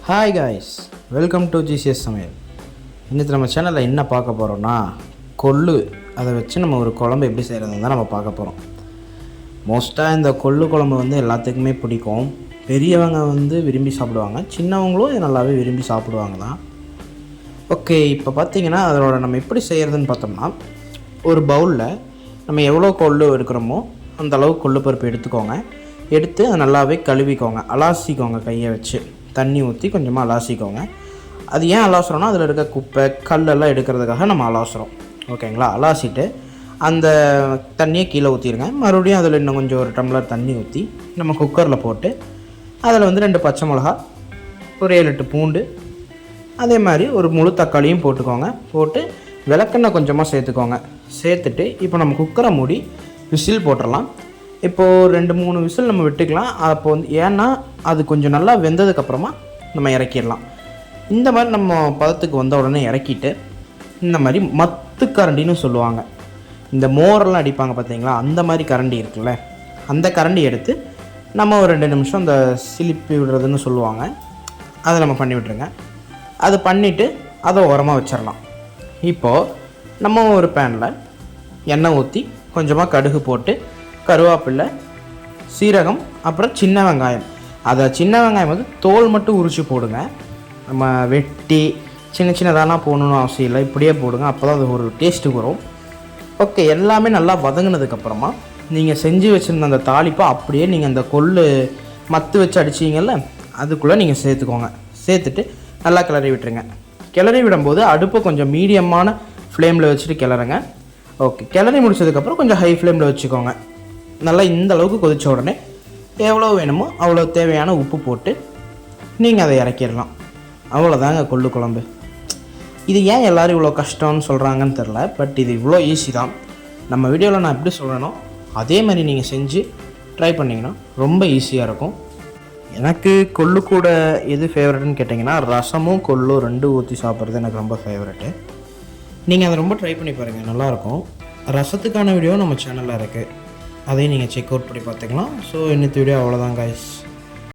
Hi guys, welcome to GCS சமையல். இன்றைக்கி நம்ம சேனலில் என்ன பார்க்க போகிறோன்னா, கொள்ளு அதை வச்சு நம்ம ஒரு குழம்பு எப்படி செய்கிறதுன்னு தான் நம்ம பார்க்க போகிறோம். மோஸ்ட்டாக இந்த கொள்ளு குழம்பு எல்லாத்துக்குமே பிடிக்கும். பெரியவங்க விரும்பி சாப்பிடுவாங்க, சின்னவங்களும் நல்லாவே விரும்பி சாப்பிடுவாங்க தான். ஓகே, இப்போ பார்த்திங்கன்னா அதோட நம்ம எப்படி செய்கிறதுன்னு பார்த்தோம்னா, ஒரு பவுலில் நம்ம எவ்வளோ கொள்ளு எடுக்கிறோமோ அந்த அளவு கொள்ளு பருப்பு எடுத்துக்கோங்க. எடுத்து அதை நல்லாவே கழுவிக்கோங்க, அலாசிக்கோங்க, கையை வச்சு தண்ணி ஊற்றி கொஞ்சமாக அலாசிக்கோங்க. அது ஏன் அலாசுறோன்னா, அதில் இருக்க குப்பை கல்லெல்லாம் எடுக்கிறதுக்காக நம்ம அலாசுகிறோம். ஓகேங்களா? அலாசிட்டு அந்த தண்ணியை கீழே ஊற்றிடுங்க. மறுபடியும் அதில் இன்னும் கொஞ்சம் ஒரு டம்ளர் தண்ணி ஊற்றி நம்ம குக்கரில் போட்டு அதில் 2 பச்சை மிளகா, ஒரு 7-8 பூண்டு, அதே மாதிரி ஒரு முழு தக்காளியும் போட்டுக்கோங்க. போட்டு விளக்கெண்ணெய் கொஞ்சமாக சேர்த்துக்கோங்க. சேர்த்துட்டு இப்போ நம்ம குக்கரை மூடி விசில் போட்டுடலாம். இப்போது 2-3 விசில் நம்ம விட்டுக்கலாம். அப்போ ஏன்னா அது கொஞ்சம் நல்லா வெந்ததுக்கப்புறமா நம்ம இறக்கிடலாம். இந்த மாதிரி நம்ம பதத்துக்கு வந்த உடனே இறக்கிட்டு, இந்த மாதிரி மத்து கரண்டின்னு சொல்லுவாங்க, இந்த மோரெல்லாம் அடிப்பாங்க பார்த்தீங்களா, அந்த மாதிரி கரண்டி இருக்குல்ல, அந்த கரண்டி எடுத்து நம்ம ஒரு 2 நிமிஷம் அந்த சிலிப்பி விடுறதுன்னு சொல்லுவாங்க, அதை நம்ம பண்ணி விட்டுருங்க. அது பண்ணிவிட்டு அதை உரமாக வச்சிடலாம். இப்போது நம்ம ஒரு பேனில் எண்ணெய் ஊற்றி கொஞ்சமாக கடுகு போட்டு, கருவேப்பிலை, சீரகம், அப்புறம் சின்ன வெங்காயம். அதை சின்ன வெங்காயம் தோல் மட்டும் உரித்து போடுங்க. நம்ம வெட்டி சின்ன சின்னதாலாம் போடணுன்னு அவசியம் இல்லை, இப்படியே போடுங்க. அப்போ தான் அது ஒரு டேஸ்ட்டு வரும். ஓகே, எல்லாமே நல்லா வதங்கினதுக்கப்புறமா நீங்கள் செஞ்சு வச்சுருந்த அந்த தாளிப்பை அப்படியே நீங்கள் அந்த கொள்ளு மத்து வச்சு அடிச்சிங்கல்ல, அதுக்குள்ளே நீங்கள் சேர்த்துக்கோங்க. சேர்த்துட்டு நல்லா கிளறி விட்டுருங்க. கிளறி விடும்போது அடுப்பை கொஞ்சம் மீடியமான ஃப்ளேமில் வச்சுட்டு கிளறுங்க. ஓகே, கிளறி முடிச்சதுக்கப்புறம் கொஞ்சம் ஹை ஃப்ளேமில் வச்சுக்கோங்க. நல்லா இந்த அளவுக்கு கொதித்த உடனே எவ்வளோ வேணுமோ அவ்வளோ தேவையான உப்பு போட்டு நீங்கள் அதை இறக்கிடலாம். அவ்வளோதாங்க கொள்ளு குழம்பு. இது ஏன் எல்லோரும் இவ்வளோ கஷ்டம்னு சொல்கிறாங்கன்னு தெரில, பட் இது இவ்வளோ ஈஸி தான். நம்ம வீடியோவில் நான் எப்படி சொல்கிறேனோ அதே மாதிரி நீங்கள் செஞ்சு ட்ரை பண்ணிங்கன்னா ரொம்ப ஈஸியாக இருக்கும். எனக்கு கொள்ளு கூட எது ஃபேவரட்னு கேட்டிங்கன்னா, ரசமும் கொள்ளும் 2 ஊற்றி சாப்பிட்றது எனக்கு ரொம்ப ஃபேவரெட்டு. நீங்கள் அதை ரொம்ப ட்ரை பண்ணி பாருங்கள், நல்லாயிருக்கும். ரசத்துக்கான வீடியோ நம்ம சேனலில் இருக்குது, அதையும் நீங்கள் செக் அவுட் பண்ணி பார்த்துக்கலாம். ஸோ இன்னைக்கு வீடியோ அவ்வளோதான் காய்ஸ்.